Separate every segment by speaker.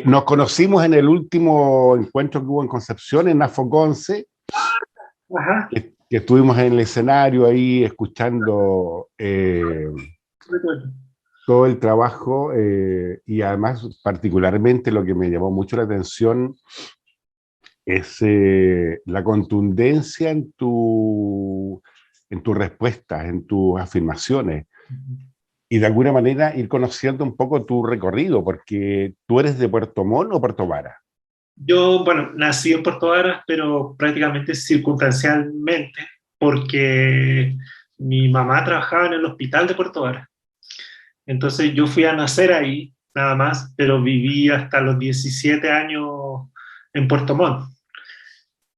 Speaker 1: Nos conocimos en el último encuentro que hubo en Concepción, en Afoconce,
Speaker 2: Ajá,
Speaker 1: que estuvimos en el escenario ahí escuchando
Speaker 2: recuerdo.
Speaker 1: todo el trabajo y además particularmente lo que me llamó mucho la atención es la contundencia en tus respuestas, en tus afirmaciones y de alguna manera ir conociendo un poco tu recorrido, porque tú eres de Puerto Montt o Puerto Vara.
Speaker 2: Yo, bueno, nací en Puerto Varas, pero prácticamente circunstancialmente, porque mi mamá trabajaba en el hospital de Puerto Varas. Entonces yo fui a nacer ahí, nada más, pero viví hasta los 17 años en Puerto Montt.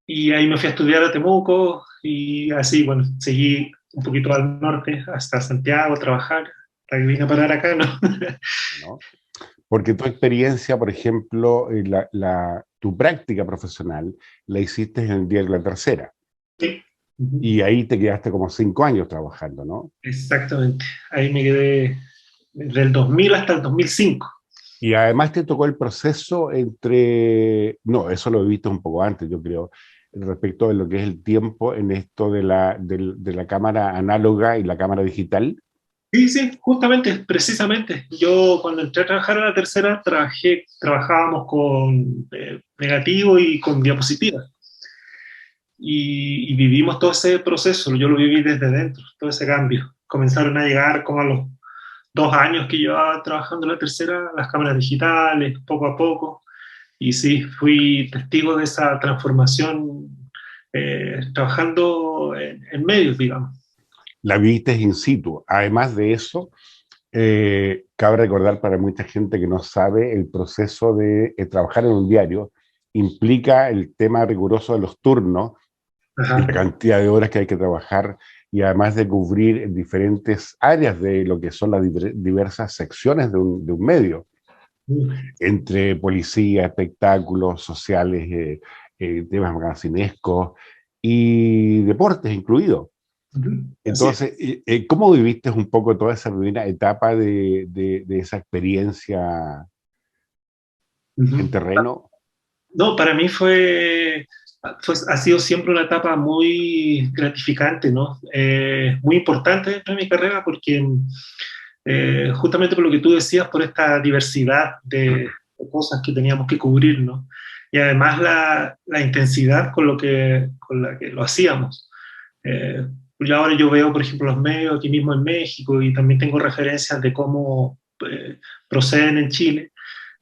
Speaker 2: Y ahí me fui a estudiar a Temuco y así, bueno, seguí un poquito al norte hasta Santiago a trabajar, hasta que vine a parar acá, ¿no?
Speaker 1: ¿No? Porque tu experiencia, por ejemplo, tu práctica profesional la hiciste en el diario La Tercera
Speaker 2: Sí. Ujú.
Speaker 1: y ahí te quedaste como 5 años trabajando, ¿no?
Speaker 2: Exactamente. Ahí me quedé del 2000 hasta el 2005.
Speaker 1: Y además te tocó el proceso entre, no, eso lo viste un poco antes, yo creo, respecto de lo que es el tiempo en esto de la cámara análoga y la cámara digital.
Speaker 2: Sí, sí, justamente, precisamente. Yo cuando entré a trabajar a la tercera, trabajábamos con negativo y con diapositivas. Y vivimos todo ese proceso, yo lo viví desde dentro, todo ese cambio. Comenzaron a llegar como a los 2 años que llevaba trabajando en la tercera, las cámaras digitales, poco a poco. Y sí, fui testigo de esa transformación trabajando en medios, digamos.
Speaker 1: La viste in situ. Además de eso, cabe recordar para mucha gente que no sabe, el proceso de trabajar en un diario implica el tema riguroso de los turnos y la
Speaker 2: Ajá.
Speaker 1: cantidad de horas que hay que trabajar y además de cubrir diferentes áreas de lo que son las diversas secciones de un medio, entre policía, espectáculos sociales, temas magacinescos y deportes incluidos.
Speaker 2: Así es.
Speaker 1: Entonces, ¿cómo viviste un poco toda esa primera etapa de esa experiencia en
Speaker 2: Ujú.
Speaker 1: terreno?
Speaker 2: No, para mí ha sido siempre una etapa muy gratificante, ¿no? Muy importante dentro de mi carrera porque justamente por lo que tú decías, por esta diversidad de cosas que teníamos que cubrir, ¿no? Y además la intensidad con la que lo hacíamos. Eh, y ahora yo veo, por ejemplo, los medios aquí mismo en México y también tengo referencias de cómo proceden en Chile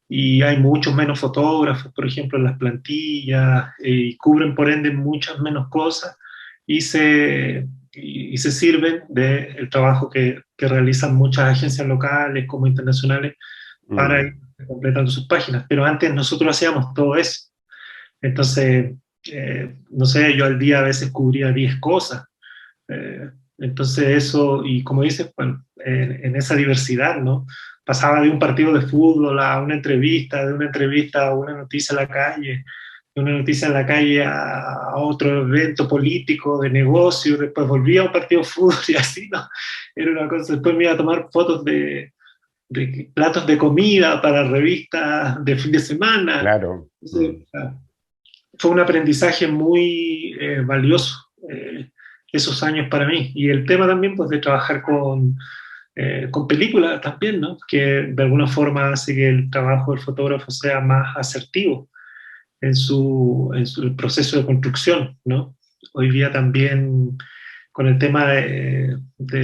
Speaker 2: y hay muchos menos fotógrafos, por ejemplo, en las plantillas, y cubren por ende muchas menos cosas y se sirven del trabajo que realizan muchas agencias locales como internacionales para ir
Speaker 1: Mm,
Speaker 2: completando sus páginas. Pero antes nosotros hacíamos todo eso. Entonces, no sé, yo al día a veces cubría 10 cosas. Eh, entonces eso, y como dices, bueno, en esa diversidad, ¿no? Pasaba de un partido de fútbol a una entrevista, de una entrevista a una noticia en la calle, de una noticia en la calle a otro evento político, de negocio, después volvía a un partido de fútbol y así, ¿no? Era una cosa, después me iba a tomar fotos de platos de comida para revistas de fin de semana.
Speaker 1: claro.
Speaker 2: Entonces, fue un aprendizaje muy valioso esos años para mí. Y el tema también, pues, de trabajar con películas también, ¿no? Que de alguna forma hace que el trabajo del fotógrafo sea más asertivo el proceso de construcción, ¿no? Hoy día también con el tema de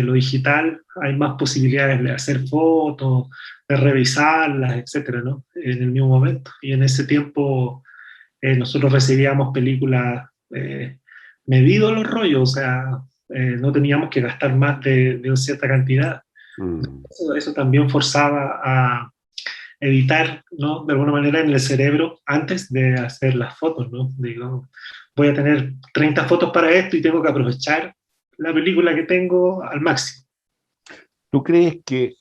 Speaker 2: lo digital hay más posibilidades de hacer fotos, de revisarlas, etcétera, ¿no? En el mismo momento. Y en ese tiempo nosotros recibíamos películas medidos los rollos, o sea, no teníamos que gastar más de una cierta cantidad.
Speaker 1: Mm.
Speaker 2: Eso también forzaba a editar, ¿no? De alguna manera en el cerebro antes de hacer las fotos, ¿no? Digo, voy a tener 30 fotos para esto y tengo que aprovechar la película que tengo al máximo.
Speaker 1: ¿Tú crees que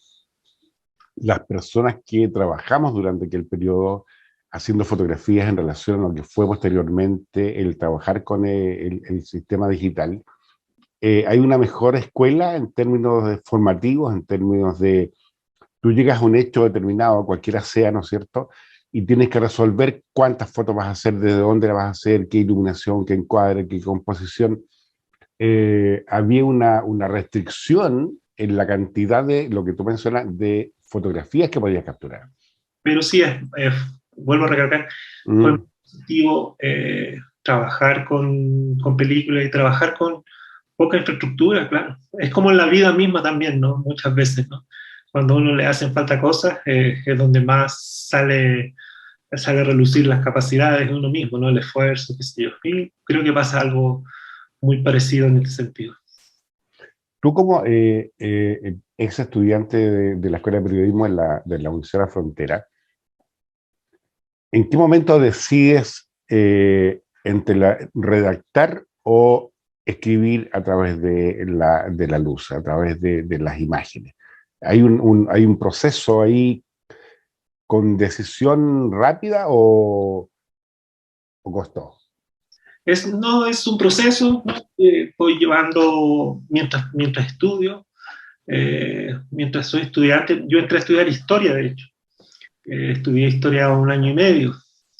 Speaker 1: las personas que trabajamos durante aquel periodo haciendo fotografías en relación a lo que fue posteriormente el trabajar con el sistema digital, hay una mejor escuela en términos de formativos, en términos de tú llegas a un hecho determinado, cualquiera sea, ¿no es cierto? y tienes que resolver cuántas fotos vas a hacer, desde dónde las vas a hacer, qué iluminación, qué encuadre, qué composición. Había una restricción en la cantidad de, lo que tú mencionas, de fotografías que podías capturar.
Speaker 2: Pero sí, vuelvo a recalcar, fue muy
Speaker 1: Mm.
Speaker 2: positivo trabajar con películas y trabajar con poca infraestructura, claro. Es como en la vida misma también, ¿no? Muchas veces, ¿no? Cuando a uno le hacen falta cosas, es donde más sale a relucir las capacidades de uno mismo, ¿no? El esfuerzo, qué sé yo. Y creo que pasa algo muy parecido en este sentido.
Speaker 1: Tú como ex estudiante de la Escuela de Periodismo de la Universidad de la Frontera, ¿en qué momento decides entre redactar o escribir a través de la luz, a través de las imágenes? Hay un proceso ahí con decisión rápida o costó?
Speaker 2: No es un proceso, ¿no? Que voy llevando mientras estudio, mientras soy estudiante. Yo entré a estudiar historia, de hecho. Estudié historia 1 año y medio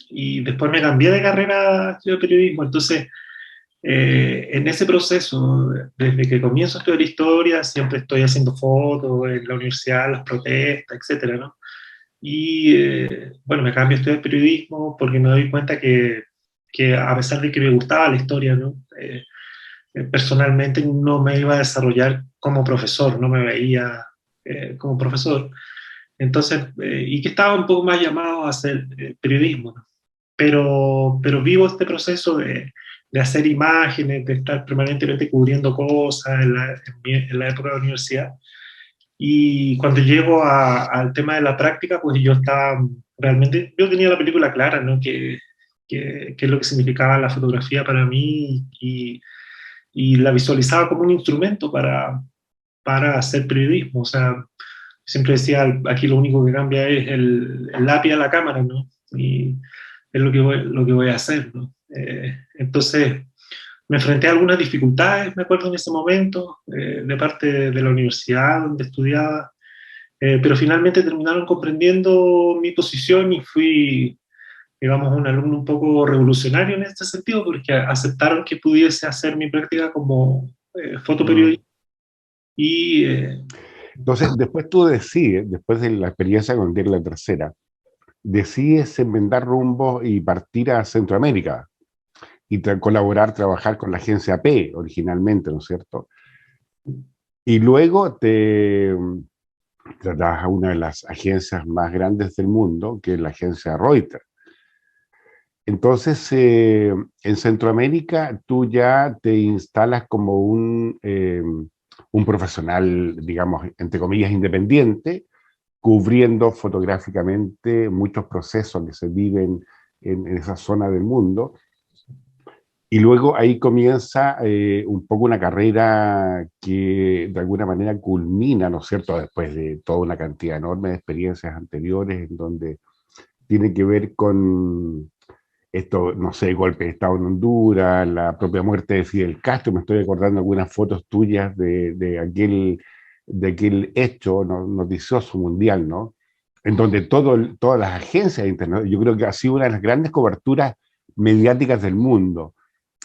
Speaker 2: y después me cambié de carrera a estudiar periodismo. Entonces, en ese proceso, desde que comienzo a estudiar historia, siempre estoy haciendo fotos en la universidad, las protestas, etcétera, ¿no? Y bueno, me cambio a estudiar periodismo porque me doy cuenta que a pesar de que me gustaba la historia, ¿no? Personalmente no me iba a desarrollar como profesor, no me veía como profesor. Entonces, y que estaba un poco más llamado a hacer periodismo, ¿no? Pero vivo este proceso de hacer imágenes, de estar permanentemente cubriendo cosas en la época de la universidad. Y cuando llego al tema de la práctica, pues yo estaba realmente, yo tenía la película clara, ¿no? Que es lo que significaba la fotografía para mí y la visualizaba como un instrumento para hacer periodismo. O sea, siempre decía, aquí lo único que cambia es el lápiz a la cámara, ¿no? Y es lo que voy a hacer, ¿no? Entonces, me enfrenté a algunas dificultades, me acuerdo en ese momento, de parte de la universidad donde estudiaba, pero finalmente terminaron comprendiendo mi posición y fui, digamos, un alumno un poco revolucionario en este sentido, porque aceptaron que pudiese hacer mi práctica como
Speaker 1: Mm.
Speaker 2: fotoperiodista y
Speaker 1: Entonces, después tú decides, después de la experiencia con Diego la Tercera, decides enmendar rumbo y partir a Centroamérica y colaborar, trabajar con la agencia P originalmente, ¿no es cierto? Y luego te trasladas a una de las agencias más grandes del mundo, que es la agencia Reuters. Entonces, en Centroamérica tú ya te instalas como un profesional, digamos, entre comillas, independiente, cubriendo fotográficamente muchos procesos que se viven en esa zona del mundo. Y luego ahí comienza un poco una carrera que de alguna manera culmina, ¿no es cierto?, después de toda una cantidad enorme de experiencias anteriores en donde tiene que ver con esto, no sé, golpe de Estado en Honduras, la propia muerte de Fidel Castro. Me estoy acordando algunas fotos tuyas de aquel hecho noticioso mundial, ¿no? En donde todas las agencias internacionales, yo creo que ha sido una de las grandes coberturas mediáticas del mundo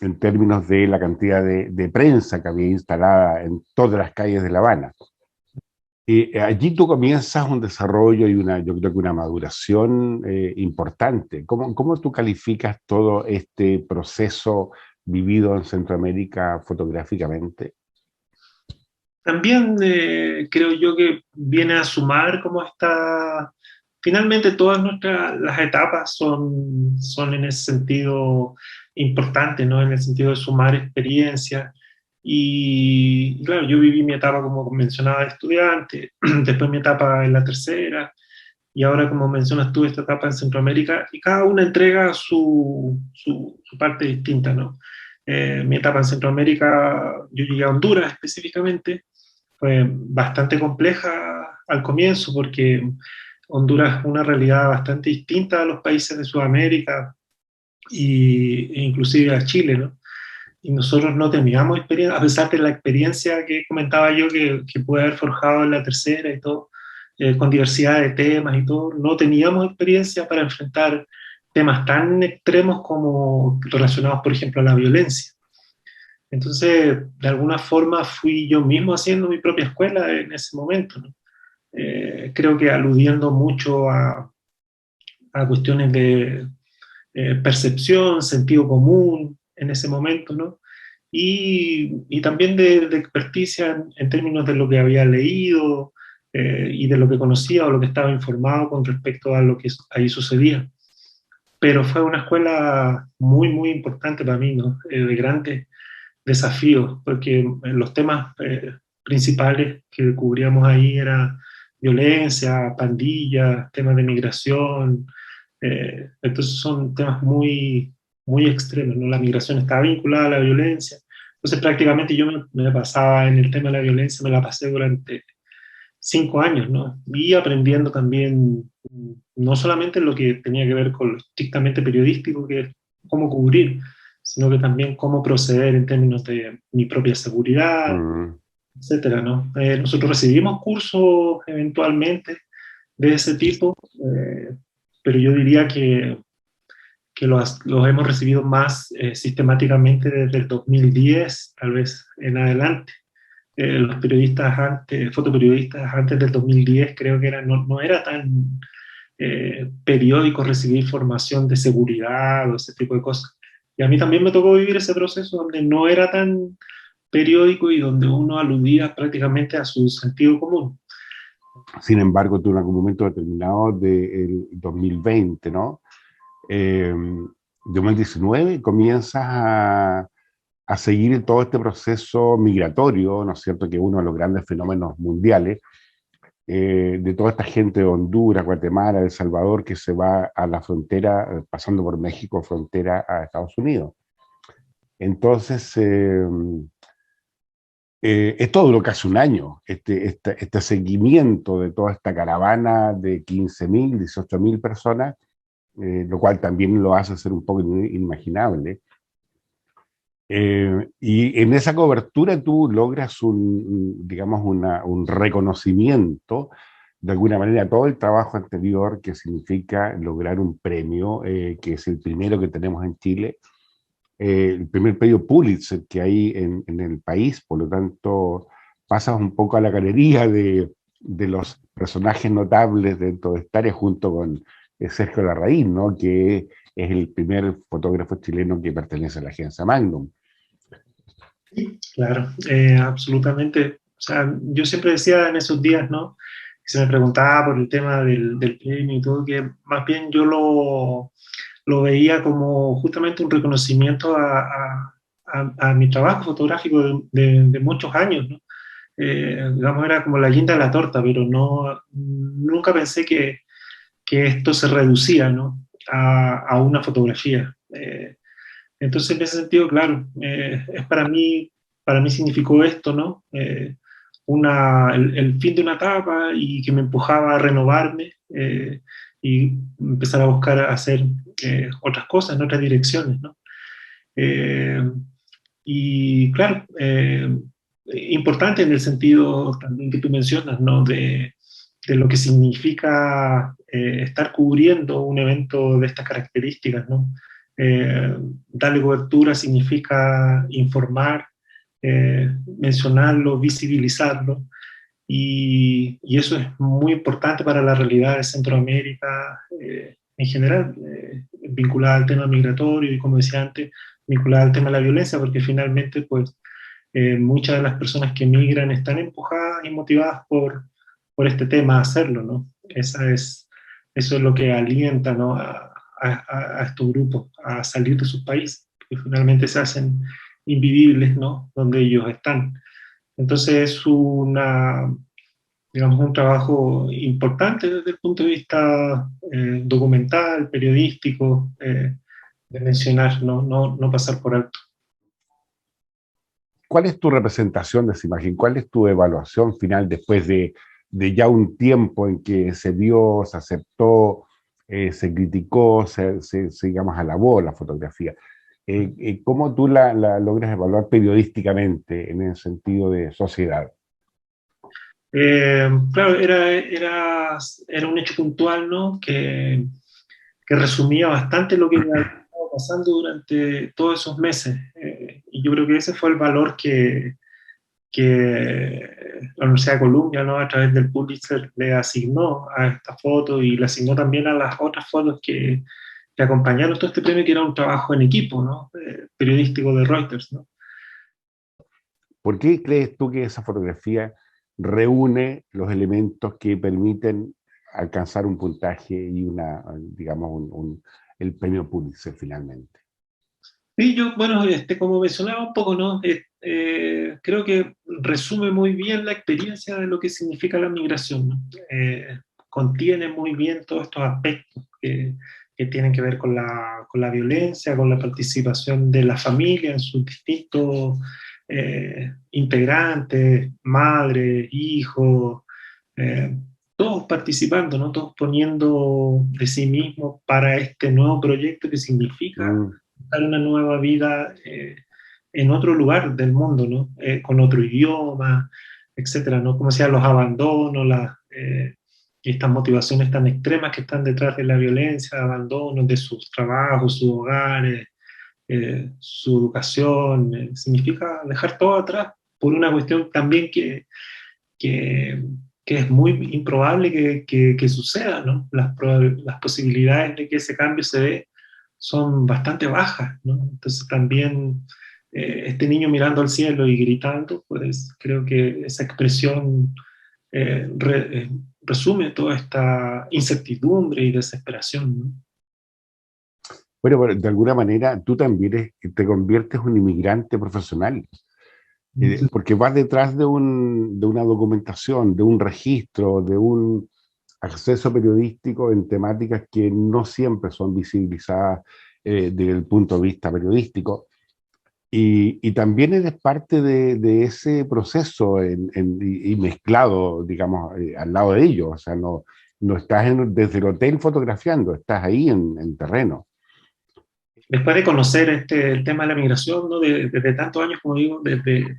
Speaker 1: en términos de la cantidad de prensa que había instalada en todas las calles de La Habana. Y allí tú comienzas un desarrollo y yo creo que una maduración importante. ¿Cómo tú calificas todo este proceso vivido en Centroamérica fotográficamente?
Speaker 2: también creo yo que viene a sumar como esta, finalmente todas las etapas son en ese sentido importantes, ¿no? En el sentido de sumar experiencia. Y claro, yo viví mi etapa, como mencionaba, de estudiante, después mi etapa en la tercera, y ahora, como mencionas tú, esta etapa en Centroamérica, y cada una entrega su parte distinta, ¿no? Mi etapa en Centroamérica, yo llegué a Honduras específicamente, fue bastante compleja al comienzo porque Honduras es una realidad bastante distinta a los países de Sudamérica e inclusive a Chile, ¿no? Y nosotros no teníamos experiencia, a pesar de la experiencia que comentaba yo que pude haber forjado en la tercera y todo, con diversidad de temas y todo, no teníamos experiencia para enfrentar temas tan extremos como relacionados, por ejemplo, a la violencia. Entonces, de alguna forma fui yo mismo haciendo mi propia escuela en ese momento, ¿no? Creo que aludiendo mucho a cuestiones de percepción, sentido común en ese momento, ¿no? Y también de experticia en términos de lo que había leído y de lo que conocía o lo que estaba informado con respecto a lo que ahí sucedía. Pero fue una escuela muy, muy importante para mí, ¿no? De grandes desafíos, porque los temas principales que cubríamos ahí era violencia, pandillas, temas de migración, entonces son temas muy, muy extremos, ¿no? La migración está vinculada a la violencia, entonces prácticamente yo me pasaba en el tema de la violencia, me la pasé durante 5 años, ¿no? Y aprendiendo también, no solamente lo que tenía que ver con lo estrictamente periodístico, que es cómo cubrir, sino que también cómo proceder en términos de mi propia seguridad,
Speaker 1: Mm.
Speaker 2: etcétera, ¿no? Nosotros recibimos cursos eventualmente de ese tipo, pero yo diría que los hemos recibido más sistemáticamente desde el 2010, tal vez en adelante. Los periodistas antes, fotoperiodistas antes del 2010 creo que no era tan periódico recibir formación de seguridad o ese tipo de cosas. Y a mí también me tocó vivir ese proceso donde no era tan periódico y donde uno aludía prácticamente a su sentido común.
Speaker 1: Sin embargo, tú en algún momento determinado del 2020, ¿no? 2019 comienzas a seguir todo este proceso migratorio, ¿no es cierto?, que es uno de los grandes fenómenos mundiales, de toda esta gente de Honduras, Guatemala, El Salvador, que se va a la frontera, pasando por México, frontera a Estados Unidos. Entonces, es todo lo que hace un año, este seguimiento de toda esta caravana de 15.000, 18.000 personas, lo cual también lo hace ser un poco inimaginable. Y en esa cobertura tú logras digamos, un reconocimiento, de alguna manera, a todo el trabajo anterior que significa lograr un premio, que es el primero que tenemos en Chile, el primer premio Pulitzer que hay en el país, por lo tanto pasas un poco a la galería de los personajes notables dentro de esta área, junto con Sergio Larraín, ¿no?, que es el primer fotógrafo chileno que pertenece a la agencia Magnum.
Speaker 2: Claro, absolutamente. O sea, yo siempre decía en esos días, ¿no? Se me preguntaba por el tema del premio y todo, que más bien yo lo veía como justamente un reconocimiento a mi trabajo fotográfico de muchos años, ¿no? Digamos, era como la guinda de la torta, pero nunca pensé que esto se reducía, ¿no?, a una fotografía. Entonces, en ese sentido, claro, es para mí significó esto, ¿no? El fin de una etapa y que me empujaba a renovarme y empezar a buscar hacer otras cosas en otras direcciones, ¿no? Eh, y claro, importante en el sentido también que tú mencionas, ¿no? De lo que significa estar cubriendo un evento de estas características, ¿no? Darle cobertura significa informar, mencionarlo, visibilizarlo, y eso es muy importante para la realidad de Centroamérica en general, vinculada al tema migratorio y, como decía antes, vinculada al tema de la violencia, porque finalmente, pues, muchas de las personas que migran están empujadas y motivadas por este tema a hacerlo, ¿no? Eso es lo que alienta, ¿no?, a estos grupos a salir de sus países, que finalmente se hacen invivibles, ¿no?, donde ellos están. Entonces es digamos, un trabajo importante desde el punto de vista documental, periodístico, de mencionar, no pasar por alto.
Speaker 1: ¿Cuál es tu representación de esa imagen? ¿Cuál es tu evaluación final después de ya un tiempo en que se vio, se aceptó, se criticó, digamos, alabó la fotografía? ¿Cómo tú la logras evaluar periodísticamente en el sentido de sociedad?
Speaker 2: Claro, era un hecho puntual, ¿no? Que resumía bastante lo que había estado pasando durante todos esos meses. Y yo creo que ese fue el valor que la Universidad de Columbia, ¿no? A través del Pulitzer le asignó a esta foto y le asignó también a las otras fotos que acompañaron todo este premio, que era un trabajo en equipo, ¿no? Periodístico de Reuters, ¿no?
Speaker 1: ¿Por qué crees tú que esa fotografía reúne los elementos que permiten alcanzar un puntaje y digamos, el premio Pulitzer finalmente?
Speaker 2: Sí, yo, bueno, como mencionaba un poco, ¿no? Creo que resume muy bien la experiencia de lo que significa la migración, ¿no? Contiene muy bien todos estos aspectos que tienen que ver con la violencia, con la participación de la familia en sus distintos integrantes, madres, hijos, eh, todos participando, ¿no? Todos poniendo de sí mismos para este nuevo proyecto que significa
Speaker 1: Mm,
Speaker 2: dar una nueva vida en otro lugar del mundo, ¿no? Con otro idioma, etcétera, ¿no? Como sea, los abandonos, y estas motivaciones tan extremas que están detrás de la violencia, abandonos de sus trabajos, sus hogares, su educación, significa dejar todo atrás por una cuestión también que, que es muy improbable que suceda, ¿no? Las posibilidades de que ese cambio se dé son bastante bajas, ¿no? Entonces también este niño mirando al cielo y gritando, pues creo que esa expresión resume toda esta incertidumbre y desesperación, ¿no?
Speaker 1: bueno, pero de alguna manera tú también te conviertes en un inmigrante profesional, porque vas detrás de una documentación, de un registro, de un acceso periodístico en temáticas que no siempre son visibilizadas desde el punto de vista periodístico. Y también eres parte de ese proceso y mezclado, digamos, al lado de ellos. O sea, no estás desde el hotel fotografiando, estás ahí en terreno.
Speaker 2: Después de conocer el tema de la migración, ¿no? Desde tantos años, como digo, desde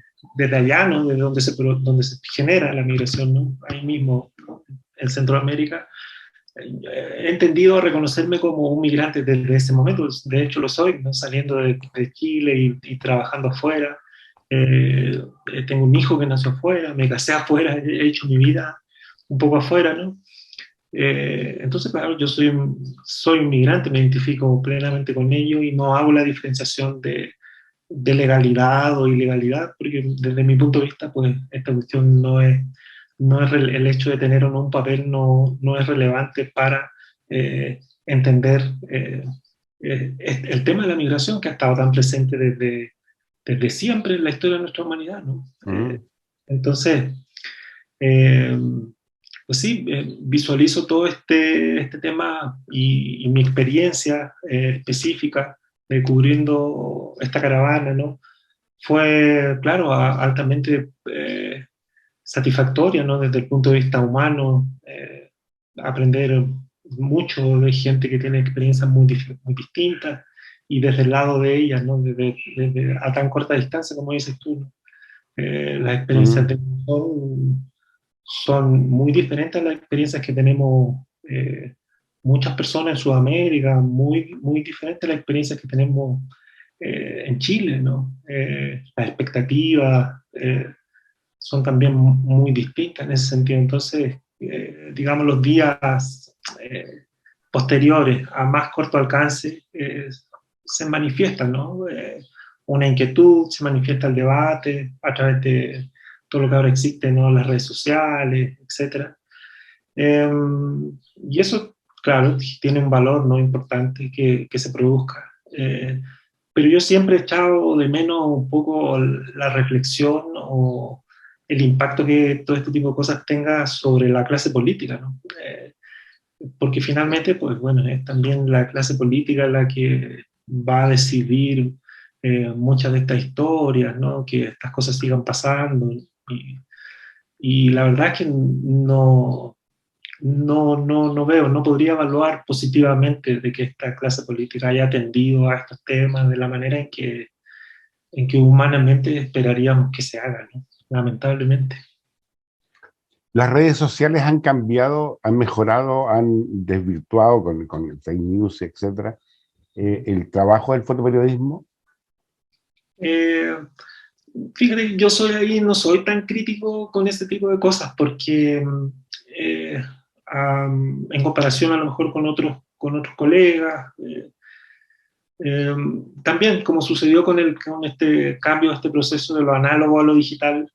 Speaker 2: allá, ¿no? Desde donde se genera la migración, ¿no? Ahí mismo, ¿no? En Centroamérica, he entendido a reconocerme como un migrante desde ese momento. De hecho, lo soy, ¿no? Saliendo de Chile y trabajando afuera. Tengo un hijo que nació afuera, me casé afuera, he hecho mi vida un poco afuera, ¿no? Entonces, claro, soy un migrante, me identifico plenamente con ello y no hago la diferenciación de legalidad o ilegalidad, porque desde mi punto de vista, pues esta cuestión no es el hecho de tener o no un papel no es relevante para entender el tema de la migración que ha estado tan presente desde siempre en la historia de nuestra humanidad, ¿no?
Speaker 1: Mm.
Speaker 2: Entonces, eh, pues sí, visualizo todo este tema y mi experiencia específica de cubriendo esta caravana, ¿no? Fue, claro, altamente satisfactoria, ¿no? Desde el punto de vista humano, aprender mucho de gente que tiene experiencias muy distintas y desde el lado de ellas, ¿no? Desde a tan corta distancia, como dices tú, ¿no? Las experiencias
Speaker 1: Mm.
Speaker 2: de son muy diferentes a las experiencias que tenemos muchas personas en Sudamérica, muy diferentes a las experiencias que tenemos en Chile, ¿no? Las expectativas son también muy distintas en ese sentido. Entonces, digamos, los días posteriores a más corto alcance se manifiestan, ¿no? Una inquietud, se manifiesta el debate a través de todo lo que ahora existe, ¿no? Las redes sociales, etcétera. Eh, y eso, claro, tiene un valor, ¿no? Importante que se produzca. Pero yo siempre he echado de menos un poco la reflexión o el impacto que todo este tipo de cosas tenga sobre la clase política, ¿no? Porque finalmente, pues bueno, es también la clase política la que va a decidir muchas de estas historias, ¿no? Que estas cosas sigan pasando. Y, y la verdad es que no veo, no podría evaluar positivamente de que esta clase política haya atendido a estos temas de la manera en que humanamente esperaríamos que se haga, ¿no? Lamentablemente.
Speaker 1: Las redes sociales han cambiado, han mejorado, han desvirtuado con el fake news, etcétera, el trabajo del fotoperiodismo.
Speaker 2: Eh, Fíjate, yo soy ahí, no soy tan crítico con ese tipo de cosas, porque eh, en comparación a lo mejor con otros colegas, eh, también como sucedió con este cambio, este proceso de lo análogo a lo digital,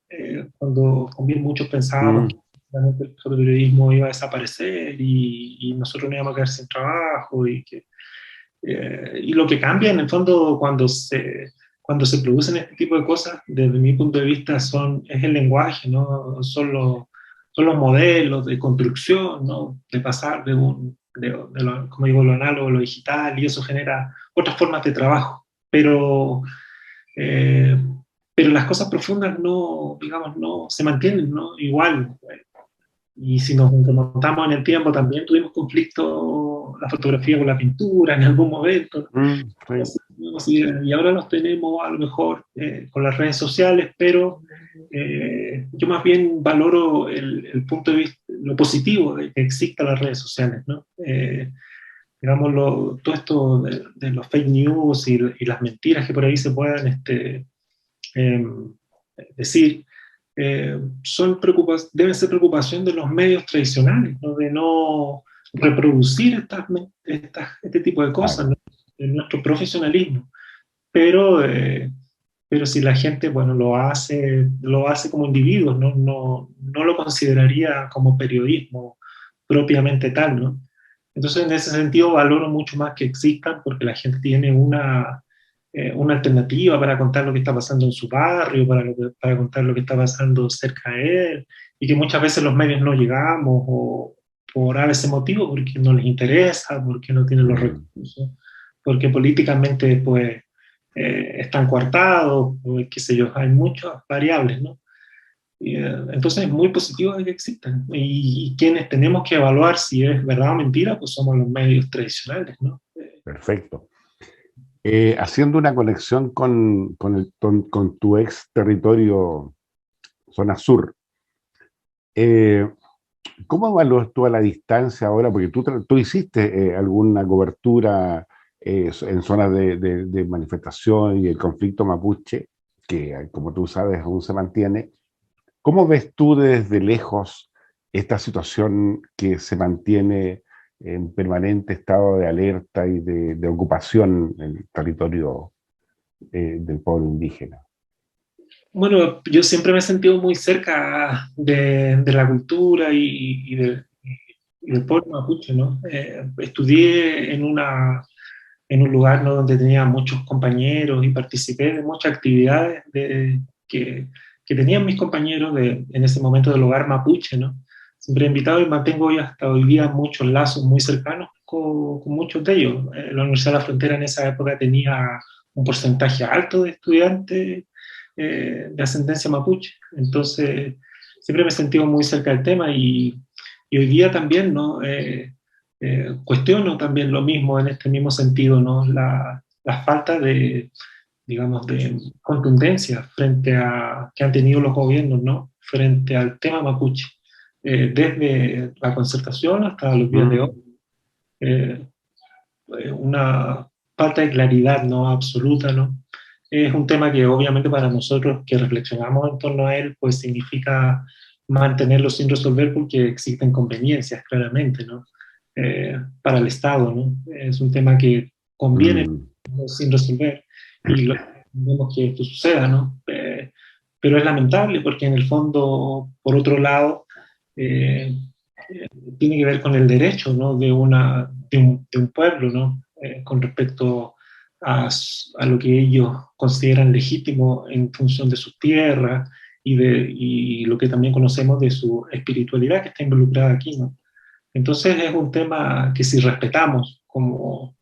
Speaker 2: cuando también muchos pensábamos
Speaker 1: Mm,
Speaker 2: que realmente el fotoperiodismo iba a desaparecer y nosotros no íbamos a quedar sin trabajo y lo que cambia en el fondo cuando se producen este tipo de cosas, desde mi punto de vista, es el lenguaje, ¿no? Son los modelos de construcción, ¿no? De pasar como digo, lo análogo a lo digital, y eso genera otras formas de trabajo. Eh, pero las cosas profundas no, digamos, no se mantienen, ¿no? Igual. Y si nos remontamos en el tiempo, también tuvimos conflicto la fotografía con la pintura en algún momento.
Speaker 1: sí.
Speaker 2: Y ahora los tenemos a lo mejor con las redes sociales, pero yo más bien valoro el punto de vista, lo positivo de que existan las redes sociales, ¿no? Digamos, todo esto de los fake news y las mentiras que por ahí se puedan eh, decir, deben ser preocupación de los medios tradicionales, ¿no? De no reproducir este tipo de cosas,
Speaker 1: Claro.
Speaker 2: ¿no? En nuestro profesionalismo. Pero, pero si la gente, bueno, lo hace como individuos, no lo consideraría como periodismo propiamente tal, ¿no? Entonces, en ese sentido, valoro mucho más que existan porque la gente tiene una alternativa para contar lo que está pasando en su barrio, para contar lo que está pasando cerca de él, y que muchas veces los medios no llegamos o por a veces motivo, porque no les interesa, porque no tienen los
Speaker 1: Mm.
Speaker 2: recursos, porque políticamente pues están coartados, o qué sé yo, hay muchas variables, ¿no? Entonces es muy positivo de que existan. Y quienes tenemos que evaluar si es verdad o mentira, pues somos los medios tradicionales, ¿no?
Speaker 1: Perfecto. Haciendo una conexión con tu ex territorio, zona sur, eh, ¿cómo evalúas tú a la distancia ahora? Porque tú hiciste alguna cobertura en zonas de manifestación y el conflicto mapuche, que como tú sabes aún se mantiene. ¿Cómo ves tú desde lejos esta situación que se mantiene en permanente estado de alerta y de ocupación en el territorio del pueblo indígena?
Speaker 2: Bueno, yo siempre me he sentido muy cerca de la cultura y del pueblo mapuche, ¿no? Estudié en un lugar, ¿no? Donde tenía muchos compañeros y participé de muchas actividades que tenían mis compañeros en ese momento del hogar mapuche, ¿no? Siempre he invitado y mantengo hoy hasta hoy día muchos lazos muy cercanos con muchos de ellos. La Universidad de la Frontera en esa época tenía un porcentaje alto de estudiantes de ascendencia mapuche. Entonces, siempre me he sentido muy cerca del tema y hoy día también, ¿no? Cuestiono también lo mismo en este mismo sentido, ¿no? La falta digamos, de contundencia que han tenido los gobiernos, ¿no? Frente al tema mapuche, desde la concertación hasta los días de hoy.
Speaker 1: Mm,
Speaker 2: Eh, una falta de claridad, ¿no? Absoluta, ¿no? Es un tema que obviamente para nosotros que reflexionamos en torno a él, pues significa mantenerlo sin resolver porque existen conveniencias, claramente, ¿no? Para el Estado, ¿no? Es un tema que conviene
Speaker 1: mm.
Speaker 2: sin resolver y vemos que esto suceda, ¿no? Pero es lamentable porque en el fondo, por otro lado, eh, tiene que ver con el derecho, ¿no? De un pueblo, ¿no? Con respecto a lo que ellos consideran legítimo en función de sus tierras y lo que también conocemos de su espiritualidad que está involucrada aquí, ¿no? Entonces es un tema que si respetamos como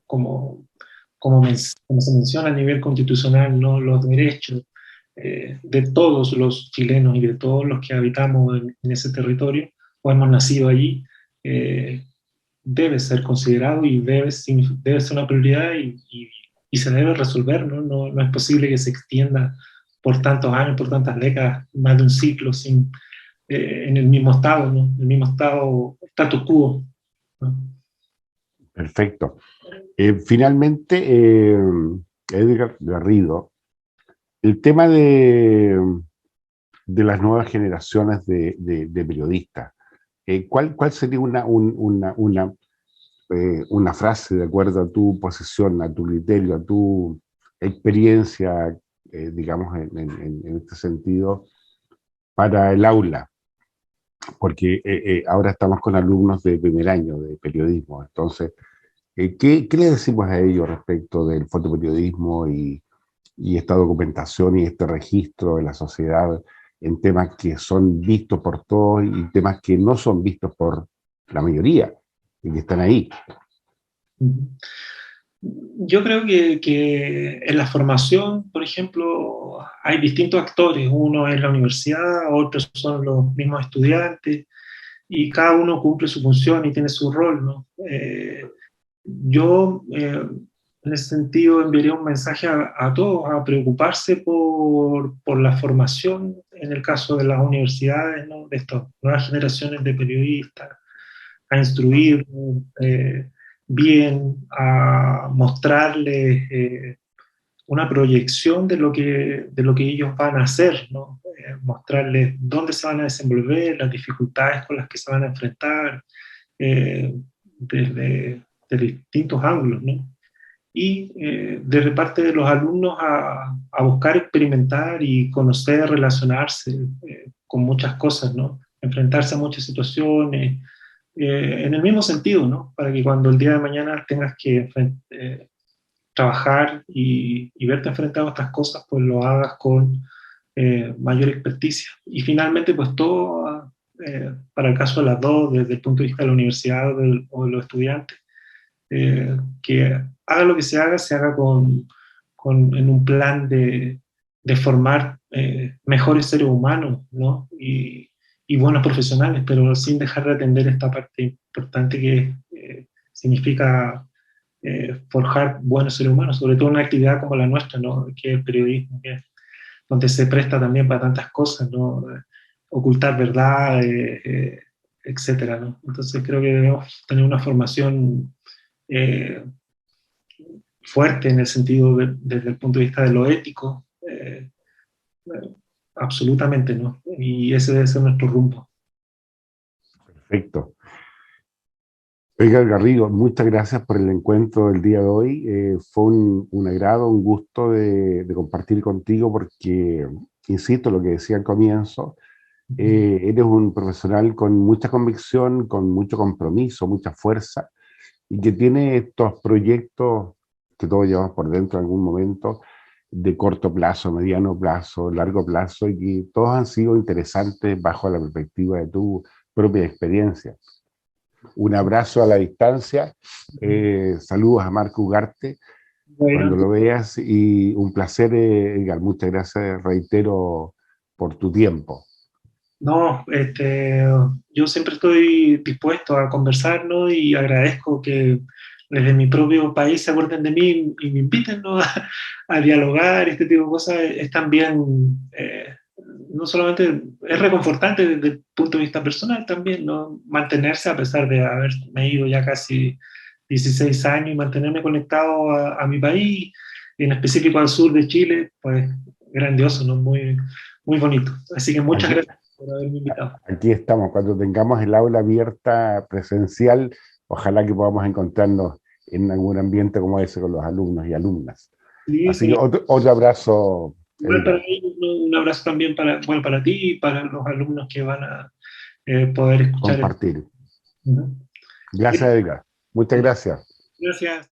Speaker 2: se menciona a nivel constitucional, ¿no? Los derechos de todos los chilenos y de todos los que habitamos en ese territorio o hemos nacido allí, eh, debe ser considerado y debe ser una prioridad y se debe resolver, ¿no? No es posible que se extienda por tantos años, por tantas décadas, más de un ciclo en el mismo estado, ¿no? El mismo estado, status quo, ¿no?
Speaker 1: Perfecto. Finalmente, Edgar Garrido, el tema de las nuevas generaciones de periodistas, ¿cuál sería una frase de acuerdo a tu posición, a tu criterio, a tu experiencia, digamos, en este sentido, para el aula? Porque ahora estamos con alumnos de primer año de periodismo, entonces, ¿qué le decimos a ellos respecto del fotoperiodismo y esta documentación y este registro de la sociedad en temas que son vistos por todos y temas que no son vistos por la mayoría y que están ahí?
Speaker 2: Yo creo que en la formación, por ejemplo, hay distintos actores. Uno es la universidad, otros son los mismos estudiantes, y cada uno cumple su función y tiene su rol, ¿no? Yo, en ese sentido, enviaría un mensaje a todos a preocuparse por la formación, en el caso de las universidades, ¿no? De estas nuevas generaciones de periodistas, a instruir bien, a mostrarles una proyección de lo que ellos van a hacer, ¿no? Mostrarles dónde se van a desenvolver, las dificultades con las que se van a enfrentar, eh, desde distintos ángulos, ¿no? Y desde parte de los alumnos a buscar experimentar y conocer, relacionarse con muchas cosas, ¿no? Enfrentarse a muchas situaciones, en el mismo sentido, ¿no? Para que cuando el día de mañana tengas que trabajar y verte enfrentado a estas cosas, pues lo hagas con mayor experticia. Y finalmente, pues todo, para el caso de las dos, desde el punto de vista de la universidad o de los estudiantes, que haga lo que se haga en un plan de formar mejores seres humanos, ¿no? Y buenos profesionales, pero sin dejar de atender esta parte importante que significa forjar buenos seres humanos, sobre todo en una actividad como la nuestra, ¿no? Que es el periodismo, donde se presta también para tantas cosas, ¿no? Ocultar verdad, etcétera, ¿no? Entonces creo que debemos tener una formación eh, fuerte en el sentido desde el punto de vista de lo ético, absolutamente, ¿no? Y ese debe ser nuestro rumbo.
Speaker 1: Perfecto. Oiga, Garrido, muchas gracias por el encuentro del día de hoy. Fue un agrado, un gusto de compartir contigo porque, insisto, lo que decía al comienzo, eres un profesional con mucha convicción, con mucho compromiso, mucha fuerza y que tiene estos proyectos que todos llevamos por dentro en algún momento, de corto plazo, mediano plazo, largo plazo, y que todos han sido interesantes bajo la perspectiva de tu propia experiencia. Un abrazo a la distancia, saludos a Marco Ugarte
Speaker 2: Bueno,
Speaker 1: cuando lo veas y un placer, Edgar, muchas gracias, reitero, por tu tiempo.
Speaker 2: no, yo siempre estoy dispuesto a conversar, ¿no? Y agradezco que desde mi propio país se acuerden de mí y me inviten, ¿no? A dialogar, este tipo de cosas. Es también, no solamente, es reconfortante desde el punto de vista personal también, ¿no? Mantenerse a pesar de haberme ido ya casi 16 años y mantenerme conectado a mi país, en específico al sur de Chile, pues grandioso, ¿no? Muy, muy bonito. Así que muchas
Speaker 1: Aquí,
Speaker 2: gracias por haberme invitado.
Speaker 1: aquí estamos, cuando tengamos el aula abierta presencial, ojalá que podamos encontrarnos en algún ambiente como ese con los alumnos y alumnas.
Speaker 2: Sí,
Speaker 1: Así que
Speaker 2: sí.
Speaker 1: otro abrazo,
Speaker 2: Igual para
Speaker 1: Edgar.
Speaker 2: ellos, ¿no? Un abrazo también para, bueno, para ti y para los alumnos que van a poder escuchar esto.
Speaker 1: Compartir.
Speaker 2: Ujú.
Speaker 1: Gracias, Edgar. Muchas gracias.
Speaker 2: Gracias.